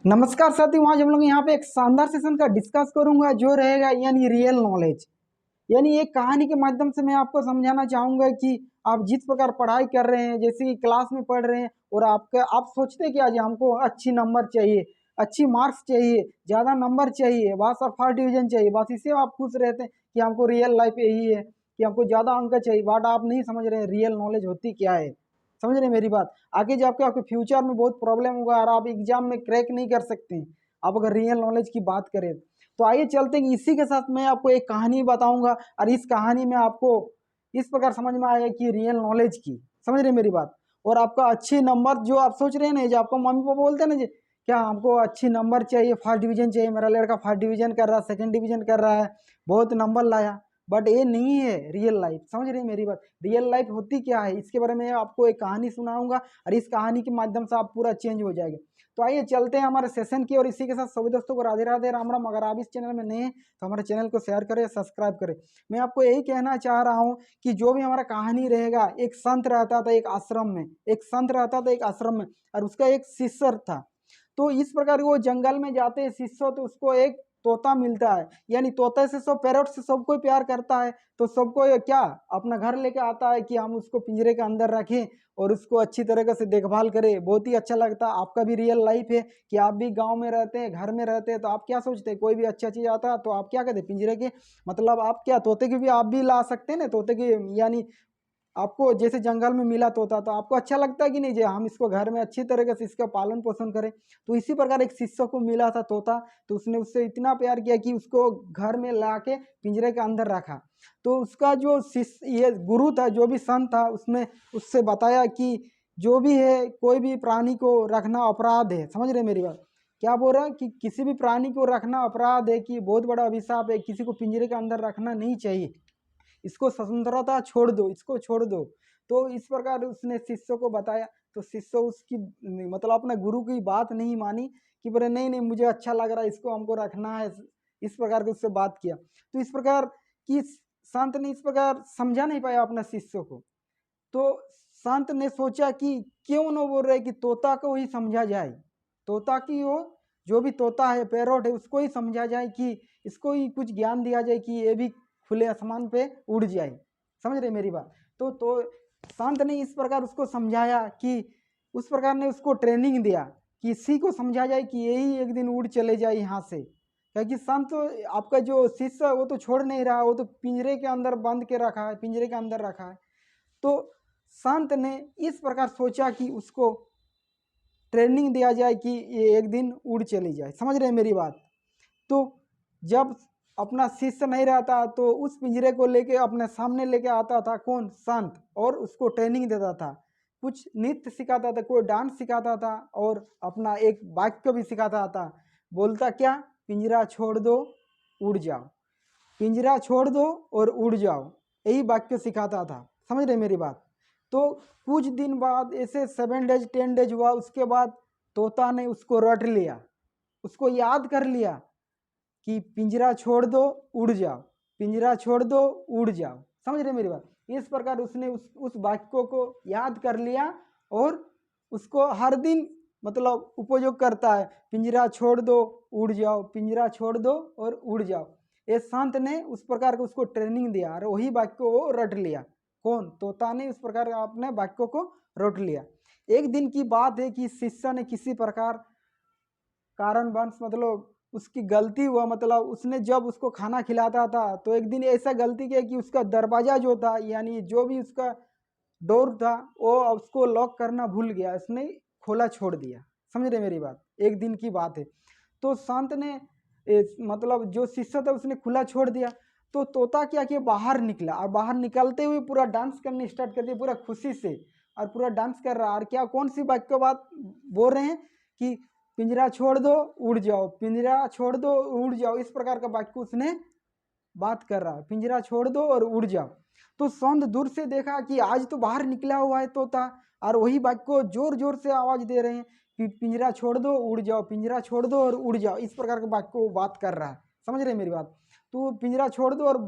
नमस्कार साथियों, आज हम लोग यहाँ पे एक शानदार सेशन का डिस्कस करूंगा जो रहेगा यानी रियल नॉलेज। यानी एक कहानी के माध्यम से मैं आपको समझाना चाहूंगा कि आप जिस प्रकार पढ़ाई कर रहे हैं, जैसे कि क्लास में पढ़ रहे हैं और आप सोचते हैं कि आज हमको अच्छी नंबर चाहिए, अच्छी मार्क्स चाहिए, ज़्यादा नंबर चाहिए, बस और फर्स्ट डिवीजन चाहिए, बस इसे आप खुश रहते हैं कि हमको रियल लाइफ यही है कि हमको ज़्यादा अंक चाहिए। बट आप नहीं समझ रहे हैं रियल नॉलेज होती क्या है। समझ रहे हैं मेरी बात। आगे जाके आपके फ्यूचर में बहुत प्रॉब्लम होगा और आप एग्जाम में क्रैक नहीं कर सकते हैं आप अगर रियल नॉलेज की बात करें। तो आइए चलते हैं कि इसी के साथ मैं आपको एक कहानी बताऊंगा और इस कहानी में आपको इस प्रकार समझ में आएगा कि रियल नॉलेज की, समझ रहे हैं मेरी बात। और आपका अच्छे नंबर जो आप सोच रहे हैं ना, जो आपको मम्मी पापा बोलते हैं ना जी, क्या हमको अच्छी नंबर चाहिए, फर्स्ट डिवीजन चाहिए, मेरा लड़का फर्स्ट डिवीजन कर रहा है, सेकंड डिवीजन कर रहा है, बहुत नंबर लाया। बट ये नहीं है रियल लाइफ। समझ रहे हैं मेरी बात। रियल लाइफ होती क्या है इसके बारे में आपको एक कहानी सुनाऊंगा और इस कहानी के माध्यम से आप पूरा चेंज हो जाएगा। तो आइए चलते हैं हमारे सेशन की और इसी के साथ सभी दोस्तों को राधे राधे राम राम। अगर आप इस चैनल में नए हैं तो हमारे चैनल को शेयर करें, सब्सक्राइब करें। मैं आपको यही कहना चाह रहा हूँ कि जो भी हमारा कहानी रहेगा, एक संत रहता था एक आश्रम में, एक संत रहता था एक आश्रम में और उसका एक शिष्य था। तो इस प्रकार वो जंगल में जाते हैं शिष्य, तो उसको एक तोता मिलता है। यानी तोते से सब, पैरट से सब कोई प्यार करता है। तो सबको ये क्या अपना घर लेके आता है कि हम उसको पिंजरे के अंदर रखें और उसको अच्छी तरीके से देखभाल करें। बहुत ही अच्छा लगता है। आपका भी रियल लाइफ है कि आप भी गांव में रहते हैं, घर में रहते हैं, तो आप क्या सोचते हैं कोई भी अच्छा चीज आता है तो आप क्या कहते हैं पिंजरे के, मतलब आप क्या तोते की भी आप भी ला सकते हैं ना तोते की। यानी आपको जैसे जंगल में मिला तोता तो आपको अच्छा लगता है कि नहीं, जो हम इसको घर में अच्छी तरीके से इसका पालन पोषण करें। तो इसी प्रकार एक शिष्य को मिला था तोता, तो उसने उससे इतना प्यार किया कि उसको घर में ला के पिंजरे के अंदर रखा। तो उसका जो शिष्य, ये गुरु था, जो भी संत था, उसने उससे बताया कि जो भी है कोई भी प्राणी को रखना अपराध है। समझ रहे मेरी बात। क्या बोल रहा है कि किसी भी प्राणी को रखना अपराध है, कि बहुत बड़ा अभिशाप है, किसी को पिंजरे के अंदर रखना नहीं चाहिए, इसको स्वतंत्रता छोड़ दो, इसको छोड़ दो। तो इस प्रकार उसने शिष्य को बताया। तो शिष्य उसकी मतलब अपने गुरु की बात नहीं मानी कि बोले नहीं नहीं मुझे अच्छा लग रहा है, इसको हमको रखना है। इस प्रकार के उससे बात किया। तो इस प्रकार की संत ने इस प्रकार समझा नहीं पाया अपने शिष्य को। तो संत ने सोचा कि क्यों न बोल रहे कि तोता को ही समझा जाए, तोता की वो जो भी तोता है, पैरोट है, उसको ही समझा जाए, कि इसको ही कुछ ज्ञान दिया जाए कि ये भी खुले आसमान पे उड़ जाए। समझ रहे मेरी बात। तो संत ने इस प्रकार उसको समझाया कि उस प्रकार ने उसको ट्रेनिंग दिया कि इसी को समझा जाए कि यही एक दिन उड़ चले जाए यहाँ से। क्योंकि संत आपका जो शिष्य है वो तो छोड़ नहीं रहा, वो तो पिंजरे के अंदर बंद के रखा है, पिंजरे के अंदर रखा है। तो संत ने इस प्रकार सोचा कि उसको ट्रेनिंग दिया जाए कि ये एक दिन उड़ चली जाए। समझ रहे हैं मेरी बात। तो जब अपना शिष्य नहीं रहता तो उस पिंजरे को लेके अपने सामने लेके आता था कौन, संत, और उसको ट्रेनिंग देता था। कुछ नृत्य सिखाता था, कोई डांस सिखाता था और अपना एक वाक्य भी सिखाता था। बोलता क्या, पिंजरा छोड़ दो उड़ जाओ, पिंजरा छोड़ दो और उड़ जाओ, यही वाक्य सिखाता था। समझ रहे मेरी बात। तो कुछ दिन बाद ऐसे 7 डेज 10 डेज हुआ, उसके बाद तोता ने उसको रट लिया, उसको याद कर लिया कि पिंजरा छोड़ दो उड़ जाओ, पिंजरा छोड़ दो उड़ जाओ। समझ रहे मेरी बात। इस प्रकार उसने उस वाक्य को याद कर लिया और उसको हर दिन मतलब उपयोग करता है, पिंजरा छोड़ दो उड़ जाओ, पिंजरा छोड़ दो और उड़ जाओ। ये संत ने उस प्रकार का उसको ट्रेनिंग दिया और वही वाक्य वो रट लिया। कौन, तोता ने उस प्रकार अपने वाक्यों को रट लिया। एक दिन की बात है कि शिष्य ने किसी प्रकार कारणवश मतलब उसकी गलती हुआ, मतलब उसने जब उसको खाना खिलाता था तो एक दिन ऐसा गलती किया कि उसका दरवाजा जो था, यानी जो भी उसका डोर था, वो उसको लॉक करना भूल गया, उसने खोला छोड़ दिया। समझ रहे मेरी बात। एक दिन की बात है। तो संत ने मतलब जो शिष्य था उसने खुला छोड़ दिया। तो तोता क्या किया, बाहर निकला और बाहर निकलते हुए पूरा डांस करने स्टार्ट कर दिया, पूरा खुशी से, और पूरा डांस कर रहा। और क्या, कौन सी वाक्य बात बोल रहे हैं कि पिंजरा छोड़ दो उड़ जाओ, पिंजरा छोड़ दो उड़ जाओ, इस प्रकार का वाक्य उसने बात कर रहा है, पिंजरा छोड़ दो और उड़ जाओ। तो संत दूर से देखा कि आज तो बाहर निकला हुआ है तोता और वही वाक्य को जोर जोर से आवाज दे रहे हैं कि पिंजरा छोड़ दो उड़ जाओ, पिंजरा छोड़ दो और उड़ जाओ, इस प्रकार के वाक्य को बात कर रहा है। समझ रहे मेरी बात। तो पिंजरा छोड़ दो और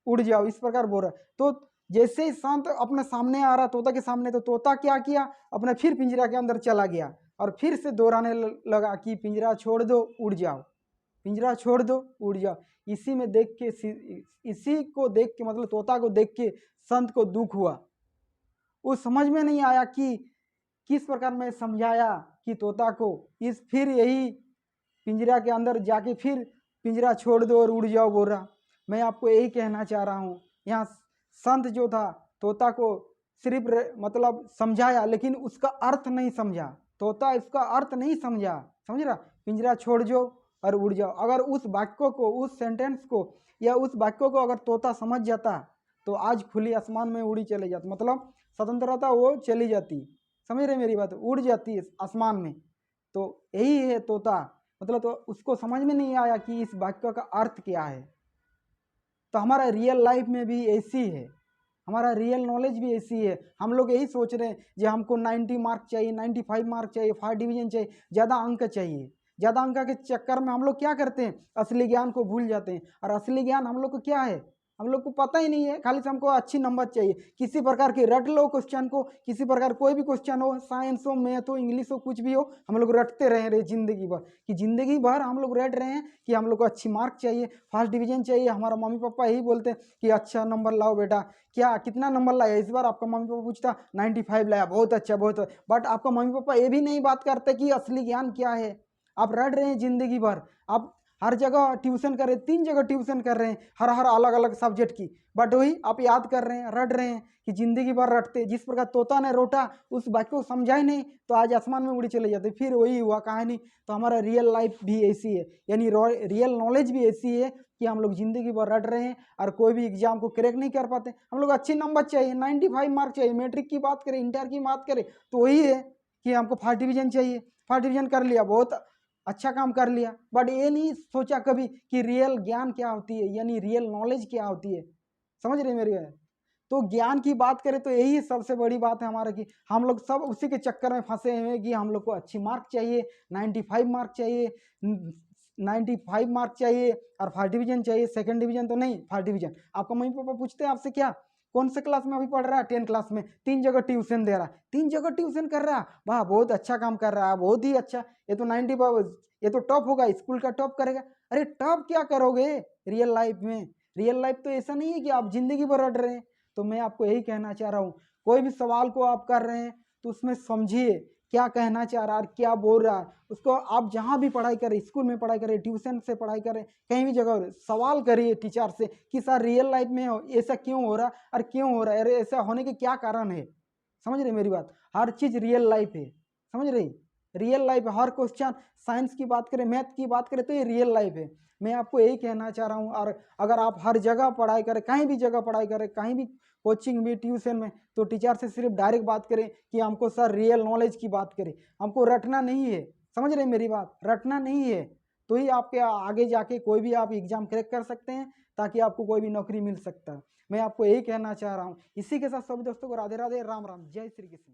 उड़ जाओ, इस प्रकार बोल रहा है। तो जैसे ही संत अपने सामने आ रहा तोता के सामने, तो तोता क्या किया, अपने फिर पिंजरा के अंदर चला गया और फिर से दोहराने लगा कि पिंजरा छोड़ दो उड़ जाओ, पिंजरा छोड़ दो उड़ जाओ। इसी में देख के, इसी को देख के, मतलब तोता को देख के संत को दुख हुआ। वो समझ में नहीं आया कि किस प्रकार मैं समझाया कि तोता को इस फिर यही पिंजरा के अंदर जाके फिर पिंजरा छोड़ दो और उड़ जाओ बोल रहा। मैं आपको यही कहना चाह रहा हूँ, यहाँ संत जो था तोता को सिर्फ मतलब समझाया, लेकिन उसका अर्थ नहीं समझा। तोता इसका अर्थ नहीं समझा, समझ रहा, पिंजरा छोड़ जाओ और उड़ जाओ। अगर उस वाक्य को, उस सेंटेंस को या उस वाक्य को अगर तोता समझ जाता तो आज खुली आसमान में उड़ी चले जाती, मतलब स्वतंत्रता वो चली जाती, समझ रहे मेरी बात, उड़ जाती है आसमान में। तो यही है तोता, मतलब तो उसको समझ में नहीं आया कि इस वाक्य का अर्थ क्या है। तो हमारा रियल लाइफ में भी ऐसी है, हमारा रियल नॉलेज भी ऐसी है। हम लोग यही सोच रहे हैं कि हमको 90 मार्क चाहिए, 95 मार्क चाहिए, 5 डिवीजन चाहिए, ज़्यादा अंक चाहिए। ज़्यादा अंक के चक्कर में हम लोग क्या करते हैं, असली ज्ञान को भूल जाते हैं। और असली ज्ञान हम लोग को क्या है, हम लोग को पता ही नहीं है। खाली से हमको अच्छी नंबर चाहिए, किसी प्रकार की रट लो क्वेश्चन को, किसी प्रकार कोई भी क्वेश्चन हो, साइंस हो, मैथ हो, इंग्लिश हो, कुछ भी हो, हम लोग रटते रहे जिंदगी भर, कि जिंदगी भर हम लोग रट रहे हैं कि हम लोग को अच्छी मार्क चाहिए, फर्स्ट डिवीजन चाहिए। हमारा मम्मी पापा यही बोलते हैं कि अच्छा नंबर लाओ बेटा। क्या कितना नंबर लाया इस बार, आपका मम्मी पापा पूछता 95 लाया, बहुत अच्छा बहुत अच्छा। बट आपका मम्मी पापा ये भी नहीं बात करते कि असली ज्ञान क्या है। आप रट रहे हैं जिंदगी भर, आप हर जगह ट्यूशन कर रहे हैं, 3 जगह ट्यूशन कर रहे हैं, हर हर अलग अलग सब्जेक्ट की, बट वही आप याद कर रहे हैं, रट रहे हैं कि जिंदगी भर रटते। जिस प्रकार तोता ने रोटा, उस वाक्य को समझा ही नहीं तो आज आसमान में उड़ी चले जाते। फिर वही हुआ कहानी। तो हमारा रियल लाइफ भी ऐसी है, यानी रियल नॉलेज भी ऐसी है कि हम लोग जिंदगी भर रट रहे हैं और कोई भी एग्जाम को क्रैक नहीं कर पाते। हम लोग अच्छे नंबर चाहिए, 95 मार्क चाहिए, मैट्रिक की बात करें, इंटर की बात करें तो वही है कि हमको फर्स्ट डिवीजन चाहिए। फर्स्ट डिवीजन कर लिया, बहुत अच्छा काम कर लिया, बट ये नहीं सोचा कभी कि रियल ज्ञान क्या होती है, यानी रियल नॉलेज क्या होती है। समझ रहे मेरी बात। तो ज्ञान की बात करें तो यही सबसे बड़ी बात है हमारा, कि हम लोग सब उसी के चक्कर में फंसे हुए हैं कि हम लोग को अच्छी मार्क चाहिए, 95 मार्क चाहिए, 95 मार्क चाहिए और फर्स्ट डिवीजन चाहिए। सेकंड डिवीजन तो नहीं, फर्स्ट डिवीजन। आपका मम्मी पापा पूछते हैं आपसे क्या, कौन से क्लास में अभी पढ़ रहा है, 10 क्लास में, 3 जगह ट्यूशन दे रहा है, 3 जगह ट्यूशन कर रहा है, वाह बहुत अच्छा काम कर रहा है, बहुत ही अच्छा, ये तो 90, ये तो टॉप होगा, स्कूल का टॉप करेगा। अरे टॉप क्या करोगे रियल लाइफ में, रियल लाइफ तो ऐसा नहीं है कि आप जिंदगी भर रट रहे हैं। तो मैं आपको यही कहना चाह रहा हूँ, कोई भी सवाल को आप कर रहे हैं तो उसमें समझिए क्या कहना चाह रहा है, क्या बोल रहा है। उसको आप जहाँ भी पढ़ाई करें, स्कूल में पढ़ाई करें, ट्यूशन से पढ़ाई करें, कहीं भी जगह सवाल करिए टीचर से कि सर रियल लाइफ में ऐसा क्यों हो रहा और क्यों हो रहा है, अरे ऐसा होने के क्या कारण है। समझ रहे मेरी बात, हर चीज़ रियल लाइफ है, समझ रही, रियल लाइफ। हर क्वेश्चन, साइंस की बात करें, मैथ की बात करें तो ये रियल लाइफ है। मैं आपको यही कहना चाह रहा हूँ। और अगर आप हर जगह पढ़ाई करें, कहीं भी जगह पढ़ाई करें, कहीं भी कोचिंग भी, ट्यूशन में, तो टीचर से सिर्फ डायरेक्ट बात करें कि हमको सर रियल नॉलेज की बात करें, हमको रटना नहीं है। समझ रहे मेरी बात, रटना नहीं है, तो ही आपके आगे जाके कोई भी आप एग्जाम क्रैक कर सकते हैं, ताकि आपको कोई भी नौकरी मिल सकता है। मैं आपको यही कहना चाह रहा हूँ। इसी के साथ सभी दोस्तों को राधे राधे, राम राम, जय श्री कृष्ण।